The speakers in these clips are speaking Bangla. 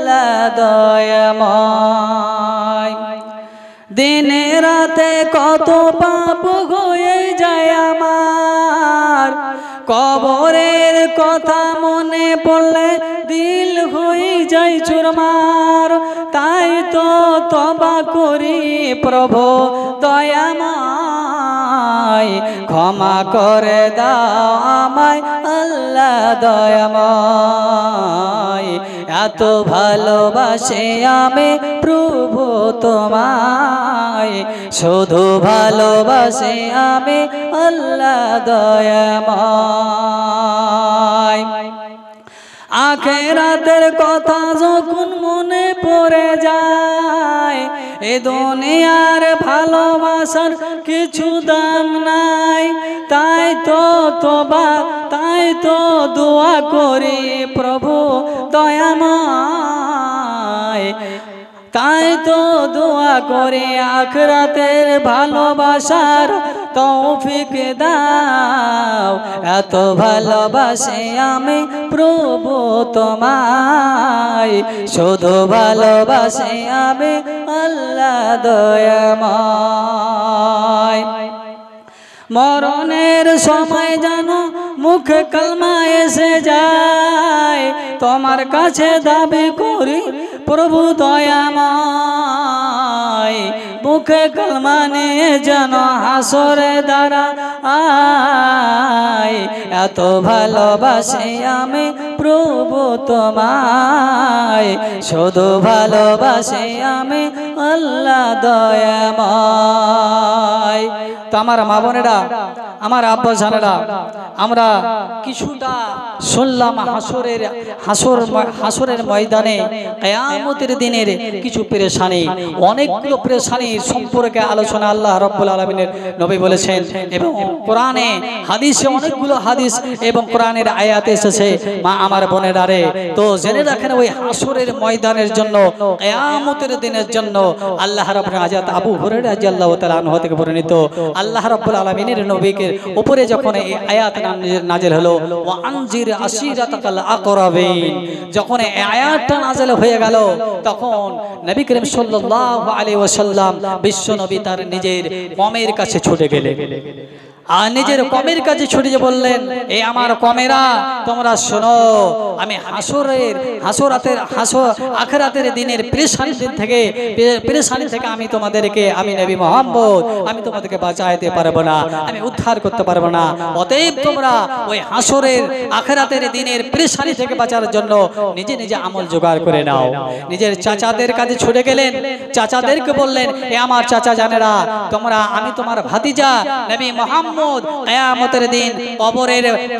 আল্লাহ দয়াময়। দিনে রাতে কত পাপ হয়ে যায় আমার, কবরের কথা মনে পড়লে দিল হয়ে যায় চুরমার। তাই তো তওবা করি প্রভু দয়াময়, ক্ষমা করে দাও আমায় আল্লাহ দয়াময়। এত ভালোবাসি আমি প্রভু তোমায়, শুধু ভালোবাসি আমি আল্লাহ দয়াময়। আখিরাতের কথা যখন মনে পড়ে যায়, এ দুনিয়ার ভালোবাসার কিছু দাম নাই। তাই তো তওবা, তাই তো দোয়া করি প্রভু দয়াময়, তাই তো দোয়া করে আখিরাতের ভালোবাসার তৌফিক দাও। এত ভালোবাসি আমি প্রভু তোমায়, শুধু ভালোবাসি আমি আল্লাহ দয়াময়। মরণের সময় জানো মুখে কালমা এসে যায়, তোমার কাছে দাবি করি প্রভু দয়াময়। মুখে কালমা নিয়ে যেন হাসরে দাঁড়াই, এত ভালোবাসি আমি প্রভু তোমায়, শুধু ভালোবাসি আমি আল্লাহ দয়াময়। তো আমার মা বোনেরা, আমার আব্বা জানেরা, আমরা কিছুটা শুনলাম হাসরের ময়দানে কিয়ামতের দিনের কিছু পেরেশানি, অনেকগুলো পেরেশানির সম্পর্কে আলোচনা আল্লাহ রাব্বুল আলামিনের নবী বলেছেন এবং কোরআনে হাদিসে অনেকগুলো হাদিস এবং কোরআনের আয়াত এসেছে। মা আমার বোনেরা রে, তো জেনে রাখেন ওই হাসরের ময়দানের জন্য, কিয়ামতের দিনের জন্য আল্লাহ রাব্বুল হযরত আবু হুরায়রা রাদিয়াল্লাহু তাআলা আনহু থেকে বর্ণিত, আল্লাহ রাব্বুল আলামিনের নবীকে উপরে যখন এই আয়াত নাযিল হলো, ওয়া আনজির আশিরাতাকাল আকরাবিন, যখন এই আয়াতটা নাযিল হয়ে গেল, তখন নবী করিম সাল্লাল্লাহু আলাইহি ওয়াসাল্লাম বিশ্ব নবী তার নিজের কওমের কাছে ছুটে গেলেন। আর নিজের কওমের কাছে ছুটে যে বললেন, এই আমার কওমেরা তোমরা শোনো, আমি আখিরাতের দিনের পেরেশানি থেকে আমি তোমাদেরকে, আমি নবী মুহাম্মদ, আমি তোমাদেরকে বাঁচাইতে পারবো না, আমি উদ্ধার করতে পারবো না। অতএব তোমরা ওই আখিরাতের দিনের পেরেশানি থেকে বাঁচার জন্য নিজে নিজে আমল জোগাড় করে নাও। নিজের চাচাদের কাছে ছুটে গেলেন, চাচাদেরকে বললেন, এ আমার চাচা জানেরা, তোমরা, আমি তোমার ভাতিজা নবী মুহাম্মদ, কিয়ামতের দিন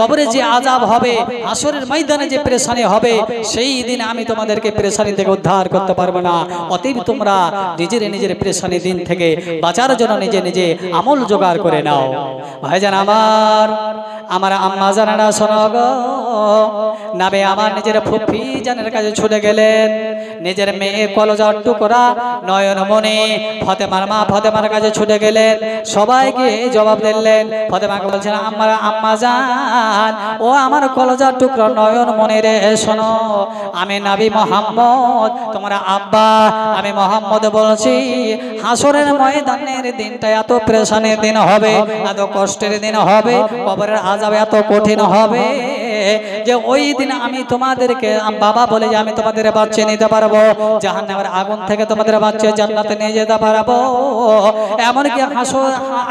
কবরে যে আযাব হবে, হাসরের ময়দানে যে পেরেশানি হবে, সেই দিন আমি তোমাদেরকে পেরেশানি থেকে উদ্ধার করতে পারবো না। অতএব তোমরা নিজের পেরেশানি দিন থেকে বাঁচার জন্য নিজে নিজে আমল জোগাড় করে নাও। ভাইজান আমার আম্মা জানেরা শোনো গো, নাবে আমার নিজের ফুফি জানের কাছে ছুটে গেলেন, নিজের মেয়ে কলজার টুকরা নয়নমণি ফাতেমার মা ফাতেমার কাছে ছুটে গেলেন, সবাইকে জবাব দিলেন। ফাতেমাকে বলছেন, আম্মা জান, ও আমার কলজার টুকরা নয়নমণি রে, শোনো, আমি নবী মুহাম্মদ, তোমার আব্বা আমি মুহাম্মদ বলছি, হাসরের ময়দানের দিনটা এত পেরেশানির দিন হবে, এত কষ্টের দিন হবে, কবরের আযাব এত কঠিন হবে যে ওই দিন আমি তোমাদেরকে বাবা বলে যে আমি তোমাদের বাঁচিয়ে নিতে পারবো, জাহান্নামের আগুন থেকে তোমাদের বাঁচিয়ে জান্নাতে নিয়ে যেতে পারবো, এমনকি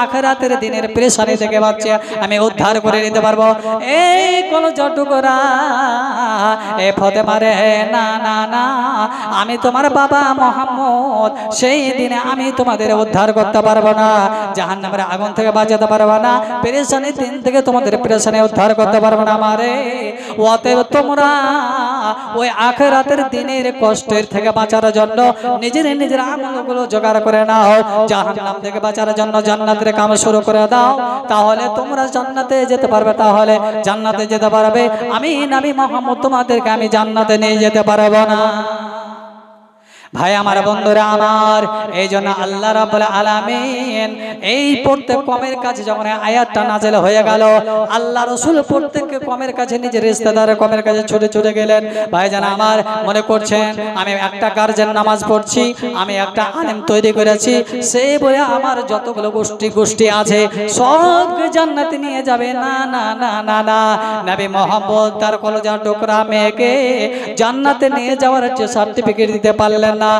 আখিরাতের দিনের পেরেশানি থেকে বাঁচিয়ে আমি উদ্ধার করে নিতে পারবো। এই কলজা টুকরা এ ফাতেমা রে, না না না, আমি তোমার বাবা মুহাম্মদ, সেই দিনে আমি তোমাদের উদ্ধার করতে পারবো না, জাহান্নামের আগুন থেকে বাঁচাতে পারবো না, পেরেশানি দিন থেকে তোমাদের পেরেশানি উদ্ধার করতে পারবো না আমারে। অতএব তোমরা ওই আখিরাতের দিনের কষ্টের থেকে বাঁচার জন্য নিজের আমলগুলো জোগাড় করে নাও, জাহান্নাম থেকে বাঁচার জন্য জান্নাতের কাম শুরু করে দাও, তাহলে তোমরা জান্নাতে যেতে পারবে, তাহলে জান্নাতে যেতে পারবে। আমি নবী মুহাম্মদ তোমাদেরকে আমি জান্নাতে নিয়ে যেতে পারবো না। ভাই আমার, বন্ধুরা আমার, এই জন্য আল্লাহ রাব্বুল আলামিন এই প্রত্যেক কমের কাছে যখন আয়াতটা নাযিল হয়ে গেল, আল্লাহ রাসূল প্রত্যেককে কমের কাছে নিজের রিশতেদার কমের কাছে ছুটে ছুটে গেলেন। ভাইজান আমার মনে করছেন আমি একটা গার্জেন নামাজ পড়ছি, আমি একটা আলেম তৈরি করেছি, সেই বলে আমার যতগুলো গোষ্ঠী আছে সবকে জান্নাতে নিয়ে যাবে? না না না না না, নবী মুহাম্মদ তার কলেজার টুকরা মেয়েকে জান্নাতে নিয়ে যাওয়ার সার্টিফিকেট দিতে পারলেন না।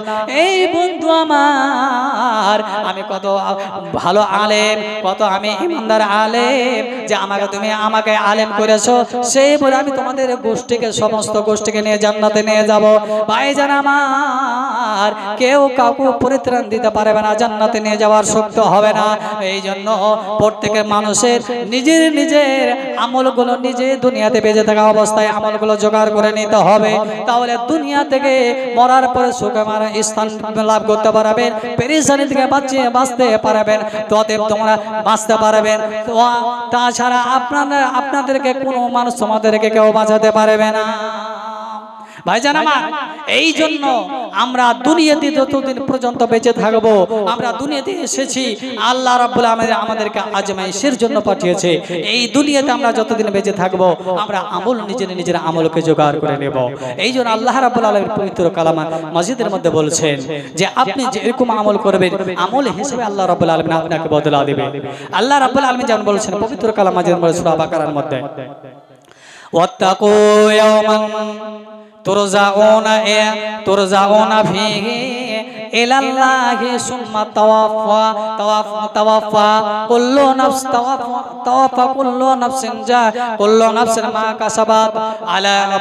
এই বন্ধু আমার, আমি কত ভালো আলেম, কত আমি ইমানদার আলেম যে তুমি আমাকে আলেম করেছো, সেই বলে আমি তোমাদের গোষ্ঠীকে সমস্ত গোষ্ঠীকে নিয়ে জান্নাতে নিয়ে যাব? ভাইজান আমার, কেউ কাউকে পরিত্রাণ দিতে পারবে না, জান্নাতে নিয়ে যাওয়ার শক্তি হবে না। এই জন্য প্রত্যেকের মানুষের নিজের নিজের আমলগুলো নিজে দুনিয়াতে বেঁচে থাকা অবস্থায় আমলগুলো জোগাড় করে নিতে হবে, তাহলে দুনিয়া থেকে মরার পরে সুখে মারা স্থান লাভ করতে পারবেন, পেরেশানি থেকে বাঁচতে পারবেন, ততএব তোমরা বাঁচতে পারবেন। তাছাড়া আপনাদেরকে কোনো মানুষ তোমাদেরকে কেউ বাঁচাতে পারবে না। ভাইজান আমার, এই জন্য আমরা দুনিয়াতে যতদিন পর্যন্ত বেঁচে থাকবো, আমরা দুনিয়াতে এসেছি আল্লাহ রাব্বুল আলামিন আমাদেরকে আজমাইশের জন্য পাঠিয়েছে। এই দুনিয়াতে আমরা যতদিন বেঁচে থাকবো আমরা আমল নিজের আমলকে জোগাড় করে নেব। এই জন্য আল্লাহ রাব্বুল আলামিন পবিত্র কালাম মাজিদের মধ্যে বলছেন যে আপনি যেরকম আমল করবেন আমল হিসেবে আল্লাহ রাব্বুল আলামিন আপনাকে বদলা দেবে। আল্লাহ রাব্বুল আলামিন যেমন বলছেন পবিত্র কালাম মাজিদের মধ্যে সূরা বাকারার মধ্যে, ওয়াত্তাকু ইয়াওমান তুরজাউনা ফিহি ইলাল্লাহি সুম্মা তাওয়াফা কুল্লু নাফসিন কুল্লু নাফসিন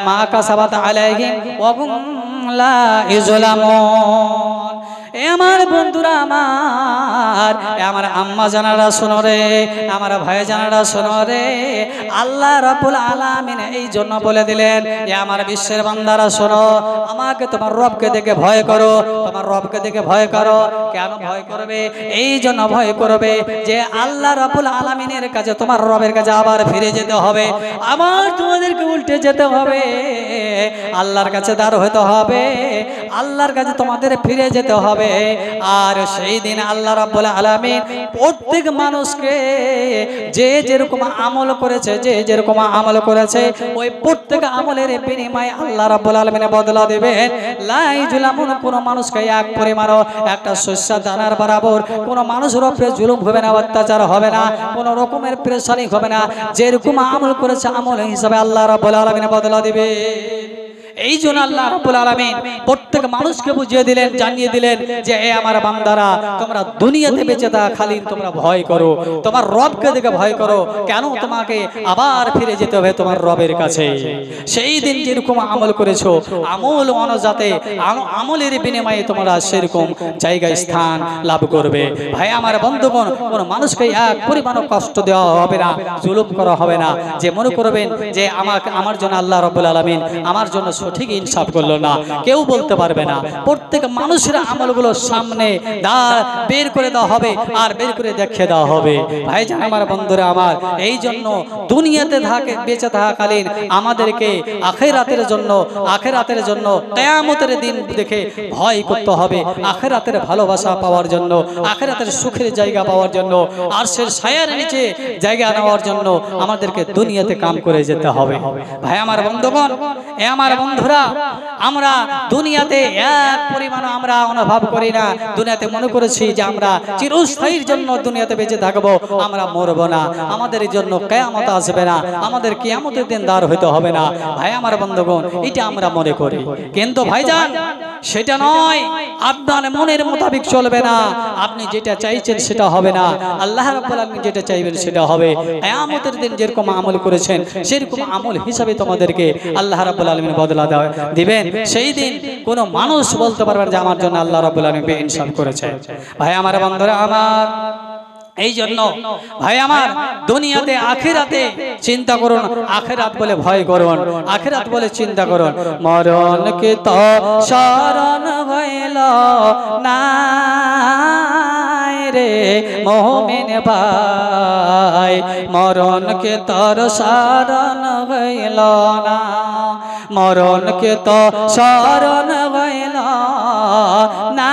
মা কাসাবাত আলাইহিম ওয়া হুম লা ইজলামুন। আমার বন্ধুরা আমার আম্মা জানারা শোনো রে, আমার ভাই জানারা শোনো রে, আল্লাহ রাব্বুল আলামিন এই জন্য বলে দিলেন যে আমার বিশ্বের বান্দারা শোনো, আমাকে তোমার রবকে দেখে ভয় করো, তোমার রবকে দেখে ভয় করো। কেন ভয় করবে? এই জন্য ভয় করবে যে আল্লাহ রাব্বুল আলামিনের কাছে, তোমার রবের কাছে আবার ফিরে যেতে হবে, আবার তোমাদেরকে উল্টে যেতে হবে, আল্লাহর কাছে দাঁড় হতে হবে, আল্লাহর কাছে তোমাদের ফিরে যেতে হবে। আর সেই দিন আল্লাহ রাব্বুল আলামিন প্রত্যেক মানুষকে যে যেরকম আমল করেছে, ওই প্রত্যেক আমলের বিনিময়ে আল্লাহ রাব্বুল আলামিন বদলা দেবেন। লা ইজলামুন, কোন মানুষকে এক পরিমাণ একটা শস্য দানার বরাবর কোন মানুষের উপরে জুলুম হবে না, অত্যাচার হবে না, কোন রকমের পেরেশানি হবে না। যেরকম আমল করেছে আমল হিসাবে আল্লাহ রাব্বুল আলামিন বদলা দিবে। এই জন্য আল্লাহ রাব্বুল আলামিন প্রত্যেক মানুষকে বুঝিয়ে দিলেন, জানিয়ে দিলেন যে এ আমার বান্দারা, তোমরা দুনিয়াতে বেঁচে থাকা খালি তোমরা ভয় করো, তোমার রবকে দেখে ভয় করো। কেন? তোমাকে আবার ফিরে যেতে হবে তোমার রবের কাছে। সেই দিন যেরকম আমল করেছো আমল অনুযাতে আমলের বিনিময়ে তোমরা সেরকম জায়গায় স্থান লাভ করবে। ভাই আমার বন্ধুগণ, কোন মানুষকে এক পরিমাণ কষ্ট দেওয়া হবে না, জুলুম করা হবে না, যে মনে করবেন যে আমার জন্য আল্লাহ রাব্বুল আলামিন আমার জন্য সঠিক ইনসাফ করলো না, কেউ বলতে পারবে না। প্রত্যেক মানুষের আমলগুলো সামনে বের করে দেওয়া হবে আর বের করে দেখিয়ে দেওয়া হবে। ভাইজান আমার বন্ধুরা আমার, এই জন্য দুনিয়াতে বেঁচে থাকাকালীন আমাদেরকে আখিরাতের জন্য কিয়ামতের দিন দেখে ভয় করতে হবে, আখিরাতের ভালোবাসা পাওয়ার জন্য, আখিরাতের সুখের জায়গা পাওয়ার জন্য, আরশের ছায়ার নিচে জায়গা নেওয়ার জন্য আমাদেরকে দুনিয়াতে কাম করে যেতে হবে। ভাই আমার বন্ধুগণ, আমার বন্ধুরা, আমরা দুনিয়াতে এক পরিমাণ আমরা অনুভব করি না। দুনিয়াতে মনে করেছি যে আমরা চিরস্থায়ীর জন্য দুনিয়াতে বেঁচে থাকবো, আমরা মরবো না, আমাদের জন্য কিয়ামত আসবে না, আমাদের কিয়ামতের দিন দাঁড় হইতে হবে না। ভাই আমার বন্ধুগণ, এটা আমরা মনে করি, কিন্তু ভাইজান সেটা নয়। আপনার মনের মোতাবেক চলবে না, আপনি যেটা চাইছেন সেটা হবে না, আল্লাহ রাব্বুল আলামিন যেটা চাইবেন সেটা হবে। কিয়ামতের দিন যেরকম আমল করেছেন সেরকম আমল হিসাবে তোমাদেরকে আল্লাহ রাব্বুল আলামিন বদলা দিবেন। সেই দিন কোনো মানুষ বলতে পারবে যে আমার জন্য আল্লাহ রাব্বুল আলামিন ইনসাফ করেছে। ভাই আমার বন্ধুরা আমার, এই জন্য ভাই আমার দুনিয়াতে আখিরাতে চিন্তা করুন, আখিরাত বলে ভয় করুন, আখিরাত বলে চিন্তা করুন। মরণকে তো শরণ হইল না রে মুমিন ভাই, মরণকে তোর শরণ হইল না, মরণকে তো শরণ হইল না।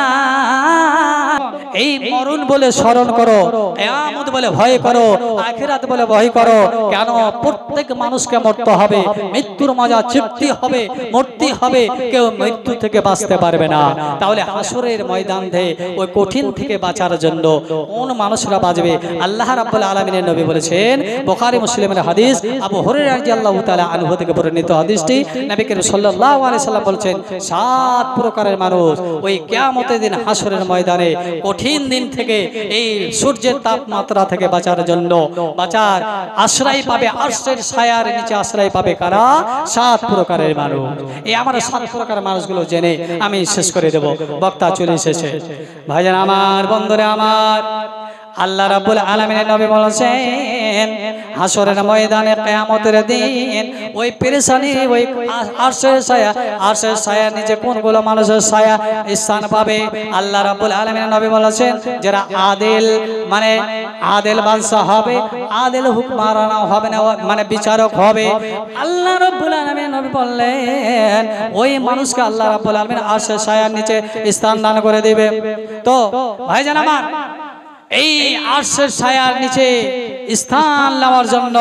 এই মরণ বলে স্মরণ করো, কিয়ামত বলে ভয় করো, আখিরাত বলে ভয় করো। কেন? প্রত্যেক মানুষকে মরতে হবে, মৃত্যুর মজা চিপতে হবে, মরতে হবে, কেউ মৃত্যু থেকে বাঁচতে পারবে না। তাহলে হাসরের ময়দানে ওই কঠিন থেকে বাঁচার জন্য কোন মানুষরা বাঁচবে? আল্লাহ রাব্বুল আলামিনের নবী বলেছেন, বুখারী মুসলিমের হাদিস, আবু হুরায়রা রাদিয়াল্লাহু তাআলা আনহু থেকে বর্ণিত হাদিসটি, নবী করিম সাল্লাল্লাহু আলাইহি সাল্লাম বলেছেন, 7 প্রকারের মানুষ ওই কিয়ামতের দিন হাসরের ময়দানে কঠিন দিন থেকে এই সূর্যের তাপমাত্রা থেকে বাঁচার জন্য বাঁচার আশ্রয় পাবে, আরশের ছায়ার নিচে আশ্রয় পাবে কারা? 7 প্রকারের মানুষ। এই আমরা 7 প্রকারের মানুষগুলো জেনে আমি শেষ করে দেব, বক্তা চলে এসেছে। ভাইজান আমার, বন্ধুরা আমার, আল্লাহ রাব্বুল আলামিনের নবী বলেছেন, হাসরের ময়দানে কিয়ামতের দিন ওই পেরেশানি, ওই আরশের ছায়ার নিচে কোনগুলো মানুষের ছায়া স্থান পাবে? আল্লাহ রাব্বুল আলামিনের নবী বলেছেন, যারা আদিল, মানে আদিল বাদশা হবে, আদিল হুকমরান হবে না, মানে বিচারক হবে। আল্লাহ রাব্বুল আলামিনের নবী বললেন, ওই মানুষকে আল্লাহ রাব্বুল আলামিন আরশের ছায়ার নিচে স্থান দান করে দিবে। তো ভাইজান আমার, এই আরশের ছায়ার নিচে স্থান নেওয়ার জন্য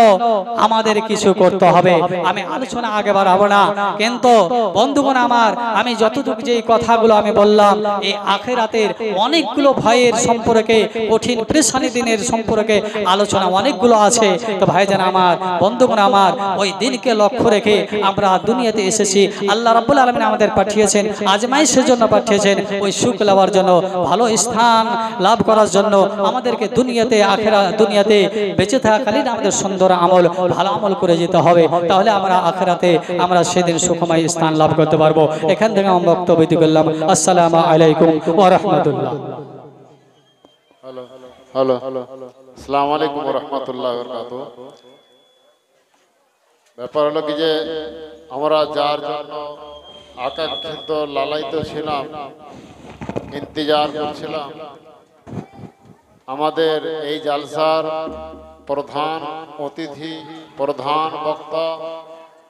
আমাদের কিছু করতে হবে। আমি আলোচনা আগে বাড়াবো না, কিন্তু বন্ধুগণ আমার, আমি যতটুকু যে কথাগুলো আমি বললাম, এই আখিরাতের অনেকগুলো ভয়ের সম্পর্কে, কঠিন পেরেশানি দিনের সম্পর্কে আলোচনা অনেকগুলো আছে। তো ভাইজান আমার, বন্ধুগণ আমার, ওই দিনকে লক্ষ্য রেখে আমরা দুনিয়াতে এসেছি। আল্লাহ রাব্বুল আলামিন আমাদের পাঠিয়েছেন, আজমাইশের জন্য পাঠিয়েছেন, ওই সুখ লাভের জন্য, ভালো স্থান লাভ করার জন্য। আমাদেরকে দুনিয়াতে, দুনিয়াতে বেঁচে থাকাকালীন আমাদের সুন্দর আমল, ভালো আমল করে যেতে হবে। তাহলে আমরা আখিরাতে আমরা সেদিন সুখময় স্থান লাভ করতে পারবো। এখান থেকে আমি বক্তব্য দিতে গেলাম। আসসালামু আলাইকুম ওয়া রাহমাতুল্লাহ। হ্যালো, আসসালামু আলাইকুম ওয়া রাহমাতুল্লাহি ওয়া বারাকাতুহু। ব্যাপার হলো কি যে আমরা যার জন্য আকাঙ্ক্ষিত লালায়িত ছিলাম, ইন্তজার করছিলাম, আমাদের এই জালসার প্রধান অতিথি, প্রধান বক্তা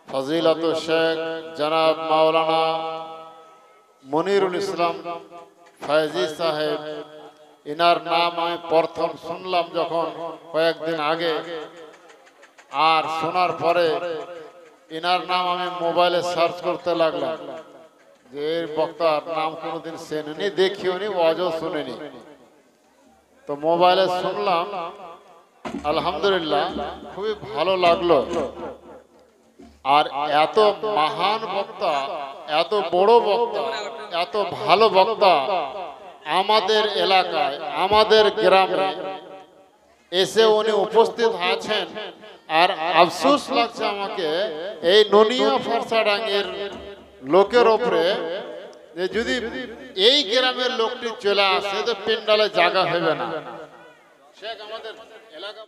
ফজিলাত শেখ জনাব মাওলানা মনিরুল ইসলাম ফয়জি সাহেব, ইনার নাম আমি প্রথম শুনলাম যখন কয়েকদিন আগে, আর শোনার পরে ইনার নাম আমি মোবাইলে সার্চ করতে লাগলাম যে এর বক্তার নাম কোনোদিন শুনিনি, দেখিওনি, ওয়াজও শুনিনি। তো মোবাইলে শুনলাম, আলহামদুলিল্লাহ খুবই ভালো লাগলো। আর এত মহান বক্তা, এত বড় বক্তা, এত ভালো বক্তা আমাদের এলাকায়, আমাদের গ্রামে এসে উনি উপস্থিত আছেন। আর আফসোস লাগছে আমাকে এই ননিয়া ফারসাডাঙ্গের লোকের ওপরে, যে যদি এই গ্রামের লোকটি চলে আসে তো পেন্ডালে জায়গা হবে না। শেখ আমাদের এলাকা